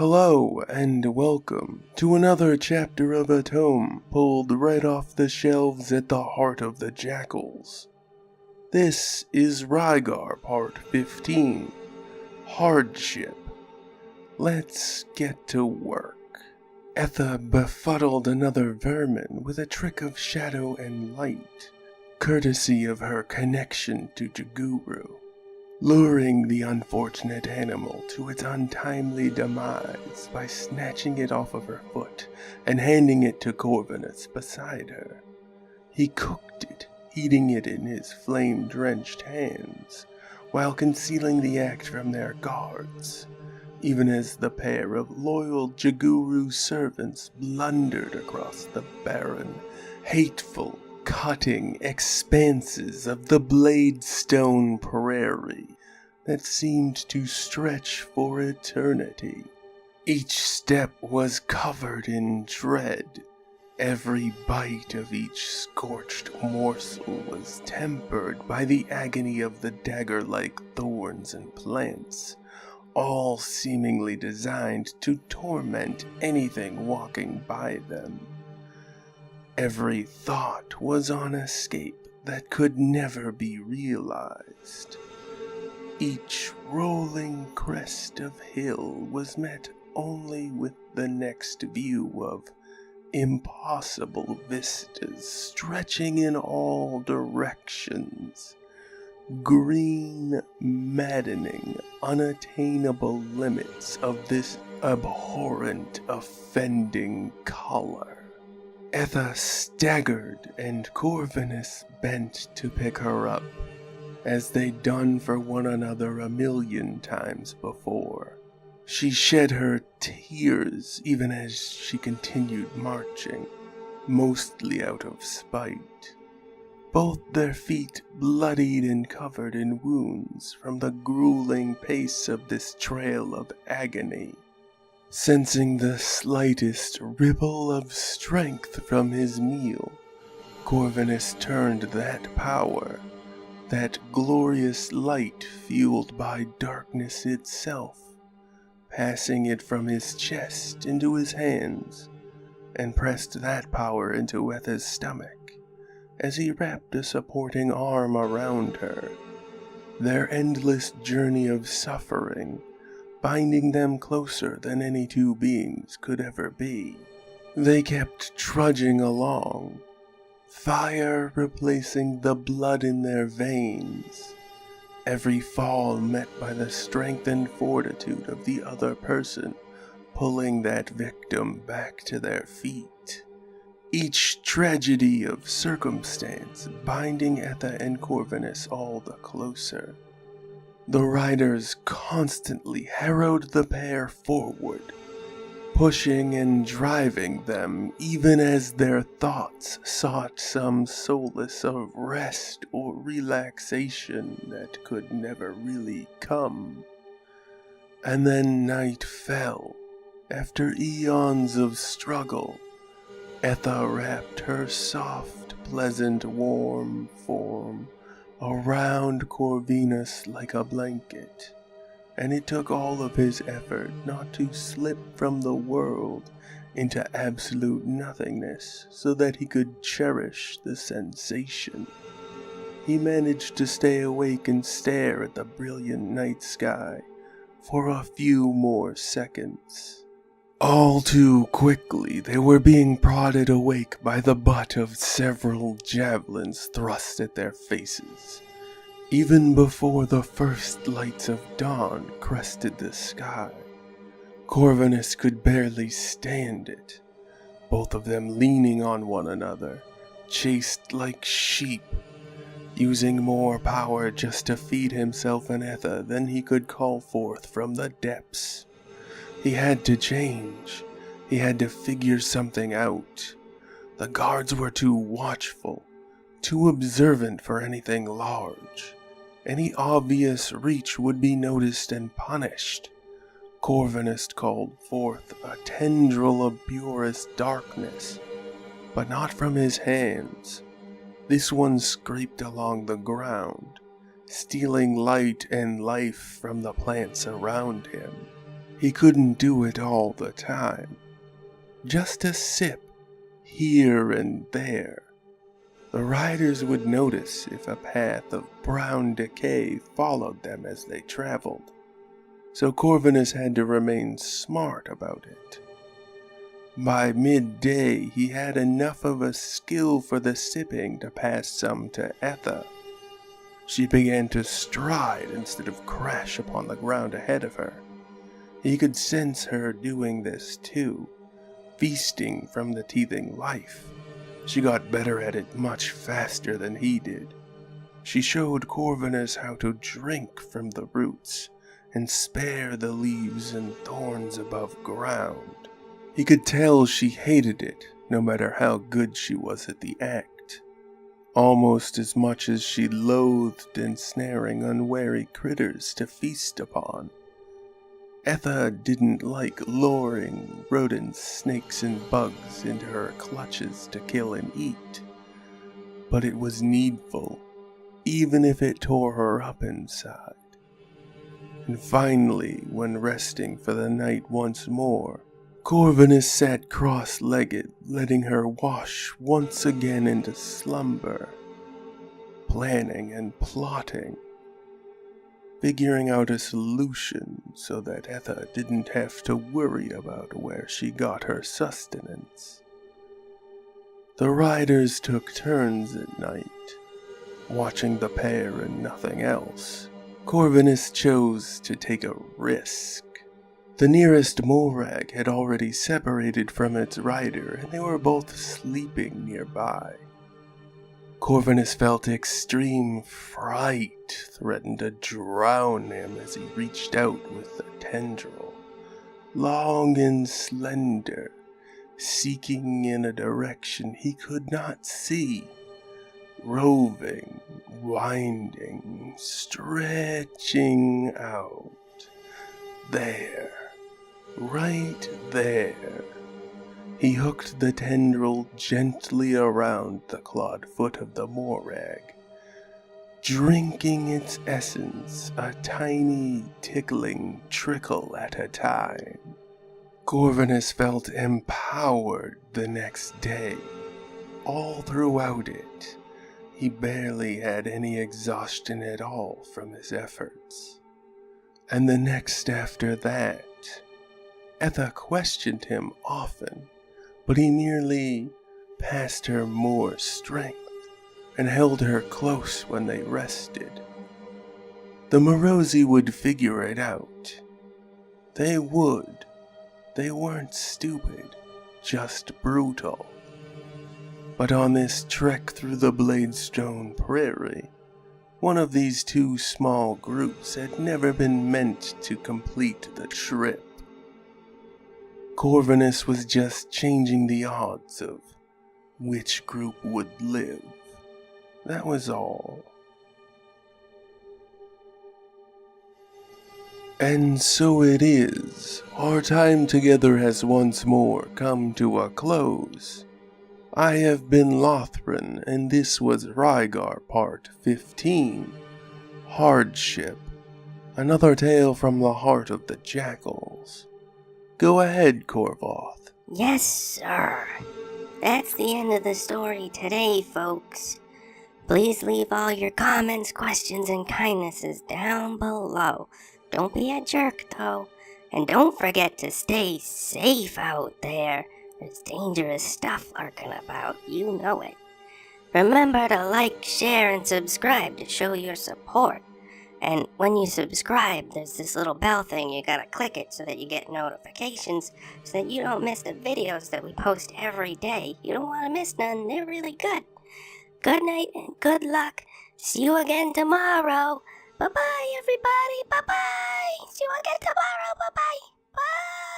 Hello and welcome to another chapter of a tome pulled right off the shelves at the heart of the jackals. This is Rigar Part 15, Hardship. Let's get to work. Etha befuddled another vermin with a trick of shadow and light, courtesy of her connection to Jaguru, luring the unfortunate animal to its untimely demise by snatching it off of her foot and handing it to Korvinus beside her. He cooked it, eating it in his flame-drenched hands, while concealing the act from their guards, even as the pair of loyal Jaguru servants blundered across the barren, hateful, cutting expanses of the Blade Stone Prairie that seemed to stretch for eternity. Each step was covered in dread. Every bite of each scorched morsel was tempered by the agony of the dagger-like thorns and plants, all seemingly designed to torment anything walking by them. Every thought was on escape that could never be realized. Each rolling crest of hill was met only with the next view of impossible vistas stretching in all directions. Green, maddening, unattainable limits of this abhorrent, offending color. Etha staggered and Korvinus bent to pick her up, as they'd done for one another 1,000,000 times before. She shed her tears even as she continued marching, mostly out of spite. Both their feet bloodied and covered in wounds from the grueling pace of this trail of agony. Sensing the slightest ripple of strength from his meal, Korvinus turned that power, that glorious light fueled by darkness itself, passing it from his chest into his hands, and pressed that power into Etha's stomach as he wrapped a supporting arm around her. Their endless journey of suffering binding them closer than any two beings could ever be. They kept trudging along, fire replacing the blood in their veins, every fall met by the strength and fortitude of the other person, pulling that victim back to their feet. Each tragedy of circumstance binding Etha and Korvinus all the closer. The riders constantly harrowed the pair forward, pushing and driving them even as their thoughts sought some solace of rest or relaxation that could never really come. And then night fell. After eons of struggle, Etha wrapped her soft, pleasant, warm form around Korvinus like a blanket, and it took all of his effort not to slip from the world into absolute nothingness so that he could cherish the sensation. He managed to stay awake and stare at the brilliant night sky for a few more seconds. All too quickly, they were being prodded awake by the butt of several javelins thrust at their faces. Even before the first lights of dawn crested the sky, Korvinus could barely stand it, both of them leaning on one another, chased like sheep, using more power just to feed himself and Etha than he could call forth from the depths. He had to change. He had to figure something out. The guards were too watchful, too observant for anything large. Any obvious reach would be noticed and punished. Korvinus called forth a tendril of purest darkness, but not from his hands. This one scraped along the ground, stealing light and life from the plants around him. He couldn't do it all the time. Just a sip, here and there. The riders would notice if a path of brown decay followed them as they traveled, so Korvinus had to remain smart about it. By midday, he had enough of a skill for the sipping to pass some to Etha. She began to stride instead of crash upon the ground ahead of her. He could sense her doing this too, feasting from the teething life. She got better at it much faster than he did. She showed Korvinus how to drink from the roots and spare the leaves and thorns above ground. He could tell she hated it, no matter how good she was at the act, almost as much as she loathed ensnaring unwary critters to feast upon. Etha didn't like luring rodents, snakes, and bugs into her clutches to kill and eat, but it was needful, even if it tore her up inside. And finally, when resting for the night once more, Korvinus sat cross-legged, letting her wash once again into slumber, planning and plotting, figuring out a solution so that Etha didn't have to worry about where she got her sustenance. The riders took turns at night, watching the pair and nothing else. Korvinus chose to take a risk. The nearest morag had already separated from its rider, and they were both sleeping nearby. Korvinus felt extreme fright threaten to drown him as he reached out with the tendril, long and slender, seeking in a direction he could not see, roving, winding, stretching out. There. Right there. He hooked the tendril gently around the clawed foot of the morag, drinking its essence a tiny tickling trickle at a time. Korvinus felt empowered the next day. All throughout it, he barely had any exhaustion at all from his efforts. And the next after that, Etha questioned him often, but he merely passed her more strength and held her close when they rested. The Morosi would figure it out. They would. They weren't stupid, just brutal. But on this trek through the Blade Stone Prairie, one of these two small groups had never been meant to complete the trip. Korvinus was just changing the odds of which group would live. That was all. And so it is. Our time together has once more come to a close. I have been Lothran, and this was Rigar Part 15, Hardship, another tale from the heart of the jackals. Go ahead, Korvoth. Yes, sir. That's the end of the story today, folks. Please leave all your comments, questions, and kindnesses down below. Don't be a jerk, though. And don't forget to stay safe out there. There's dangerous stuff lurking about, you know it. Remember to like, share, and subscribe to show your support. And when you subscribe, there's this little bell thing. You gotta click it so that you get notifications, so that you don't miss the videos that we post every day. You don't want to miss none. They're really good. Good night and good luck. See you again tomorrow. Bye-bye, everybody. Bye-bye. See you again tomorrow. Bye-bye. Bye.